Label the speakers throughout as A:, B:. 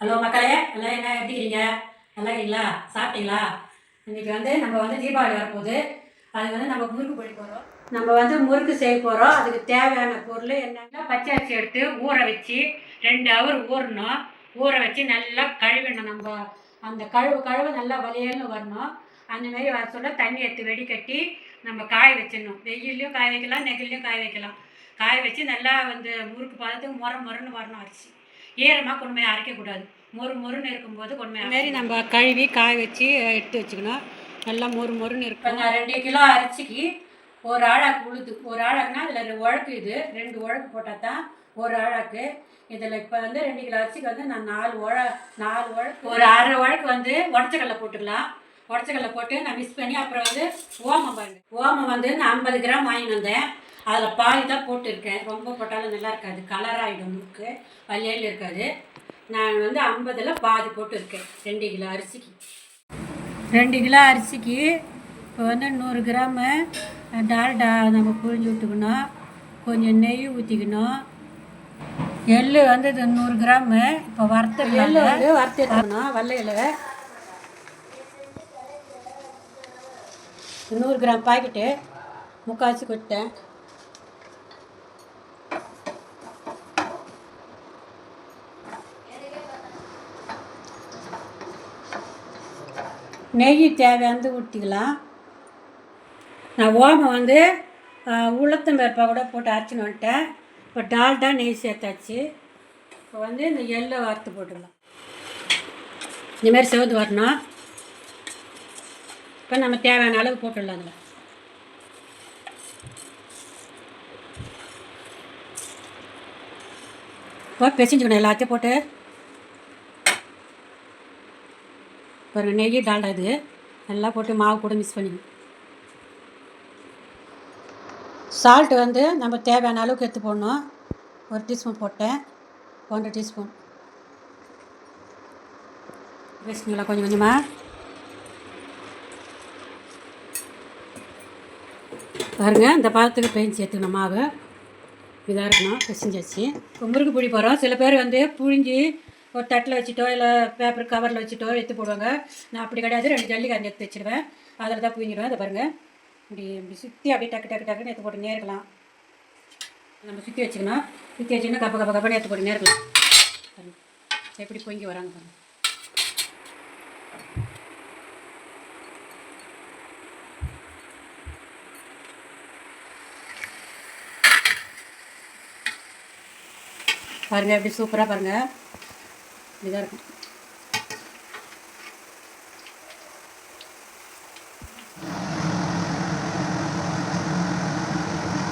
A: Hello மக்களே, எல்லாம் என்ன எப்படி இருக்கீங்க? நல்லா இருக்கீங்களா? சாப்பிட்டீங்களா? இன்றைக்கி நம்ம தீபாவளி வரப்போகுது. அதுக்கு நம்ம முறுக்கு பண்ணி போகிறோம். நம்ம முறுக்கு செய்ய போகிறோம். அதுக்கு தேவையான பொருள் என்னன்னா, பச்சை அரிசி எடுத்து ஊற வச்சு 2 ஹவர் ஊறணும். ஊற வச்சு நல்லா கழுவிடணும். நம்ம அந்த கழுவு நல்லா வலியல்னு வரணும். அந்தமாரி வர சொல்ல தண்ணி எடுத்து வெடிக்கட்டி நம்ம காய வச்சிடணும். வெயிலையும் காய வைக்கலாம், நெகிலையும் காய வைக்கலாம். காய வச்சு நல்லா முறுக்கு பதத்துக்கு முறன்னு வரணும். அரிசி ஈரமாக கொண்டு போய் அரைக்கக்கூடாது. மொறுன்னு இருக்கும்போது கொண்டு போய் மாரி நம்ம கழுவி காய வச்சு எடுத்து வச்சுக்கணும். நல்லா மொறுன்னு இருக்கும். 2 கிலோ அரிசிக்கு ஒரு ஆழாக்கு உளுது. ஒரு ஆழாக்குனா அதில் உழக்கு, இது 2 உழக்கு போட்டால் தான் ஒரு ஆழாக்கு. இதில் இப்போ 2 கிலோ அரிசிக்கு நான் 4 உழக்கு, ஒரு அரை உழக்கு உடச்சக்கடலை போட்டுக்கலாம். உடச்சக்கடலை போட்டு நான் மிக்ஸ் பண்ணி அப்புறம் ஓமம் பாருங்க. ஓமம் நான் 50 கிராம் வாங்கிட்டு வந்தேன். அதில் பாதி தான் போட்டுருக்கேன். ரொம்ப போட்டாலும் நல்லா இருக்காது, கலராகிடும், முறுக்கு வலியில் இருக்காது. நான் 50ல் பாதி போட்டுருக்கேன் 2 கிலோ அரிசிக்கு. 2 கிலோ அரிசிக்கு இப்போ 100 கிராமு டால்டா நம்ம புழிஞ்சு விட்டுக்கணும். கொஞ்சம் நெய் ஊற்றிக்கணும். எள் இது 100 கிராமு. இப்போ எள் வறுத்து எடுத்துக்கணும். வல்லையில் 100 கிராம் பாக்கெட்டு முக்கால்ச்சி கொட்டேன். நெய் தேவையானது ஊற்றிக்கலாம். நான் ஓமம் உளுத்தம் பருப்பை கூட போட்டு அரைச்சின்னு வந்துட்டேன். இப்போ டால்டா நெய் சேர்த்தாச்சு. இப்போ இந்த எள்ளை வறுத்து போட்டுடலாம். இந்தமாரி செவந்து வரணும். இப்போ நம்ம தேவையான அளவு போட்டுடலாம். அதில் இப்போ பிசைஞ்சுக்கணும். எல்லாத்தையும் போட்டு ஒரு நெய் டால்டா இது நல்லா போட்டு மாவு கூட மிக்ஸ் பண்ணிக்கணும். சால்ட்டு நம்ம தேவையான அளவுக்கு எடுத்து போடணும். 1 டீஸ்பூன் போட்டேன். 1 டீஸ்பூன் பேசுங்களா கொஞ்சம் கொஞ்சமாக. பாருங்கள், இந்த பாதத்துக்கு பெயிண்ட் சேர்த்துக்கணும். மாவு இதாக இருக்கணும். பிசைஞ்சாச்சு. இப்போ முறுக்கு பிடி போகிறோம். சில பேர் புழிஞ்சி ஒரு தட்டில் வச்சுட்டோ இல்லை பேப்பர் கவரில் வச்சுட்டோ எடுத்து போடுவாங்க. நான் அப்படி கிடையாது. 2 ஜல்லிக்காய் எடுத்து வச்சுடுவேன். அதில் தான் புழிஞ்சிடுவேன். அதை பாருங்கள், இப்படி சுற்றி அப்படியே டக்குன்னு எடுத்து போட்டு நேர்க்கலாம். நம்ம சுற்றி வச்சுக்கணும். சுற்றி வச்சுக்கணும். கப்பன்னு எடுத்து போட்டு நேர்க்கலாம். எப்படி பொங்கி வராங்க பாருங்கள். பாருங்கள், எப்படி சூப்பராக பாருங்கள். இதாக இருக்கும்.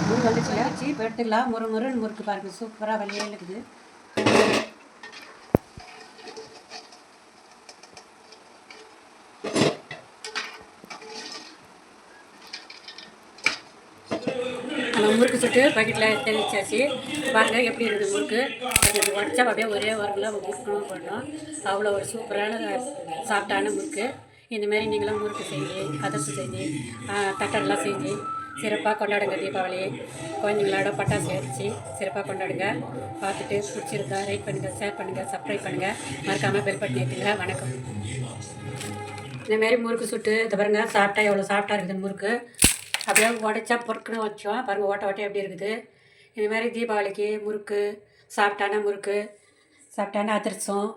A: முறுக்கு வந்துச்சு. இப்போ எடுத்துக்கலாம். முறுன்னு முறுக்கு பாருங்கள், சூப்பராக வலியாக இருக்குது. முறுக்கு சுட்டு பக்கெட்டில் தெளிச்சாச்சு. பாருங்கள் எப்படி இருக்குது முறுக்கு. அது உடச்சா அப்படியே ஒரே வரல முறுக்கணும் பண்ணணும். அவ்வளோ ஒரு சூப்பரான சாஃப்டான முறுக்கு. இந்தமாரி நீங்களும் முறுக்கு செஞ்சு அதிரசம் செஞ்சு தட்டெல்லாம் செஞ்சு சிறப்பாக கொண்டாடுங்க. தீபாவளி குழந்தைங்களோட பட்டாசு அடித்து சிறப்பாக கொண்டாடுங்க. பார்த்துட்டு பிடிச்சிருந்தா லைக் பண்ணுங்கள், ஷேர் பண்ணுங்கள், சப்ஸ்கிரைப் பண்ணுங்கள். மறக்காமல் பெல் பட்டன் ஏற்றுங்க. வணக்கம். இந்தமாரி முறுக்கு சுட்டு இதை பாருங்கள், சாப்பிட்டா எவ்வளோ சாஃப்டாக இருக்குது முறுக்கு. அப்படியே உடச்சா பொறுக்குன்னு வச்சோம். பாருங்கள், ஓட்டை எப்படி இருக்குது. இதுமாதிரி தீபாவளிக்கு முறுக்கு, சாஃப்டான முறுக்கு, சாஃப்டான அதிரசம்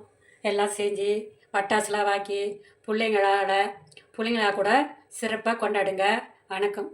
A: எல்லாம் செஞ்சு பட்டாசுலாம் வாக்கி பிள்ளைங்களா கூட சிறப்பாக கொண்டாடுங்க. வணக்கம்.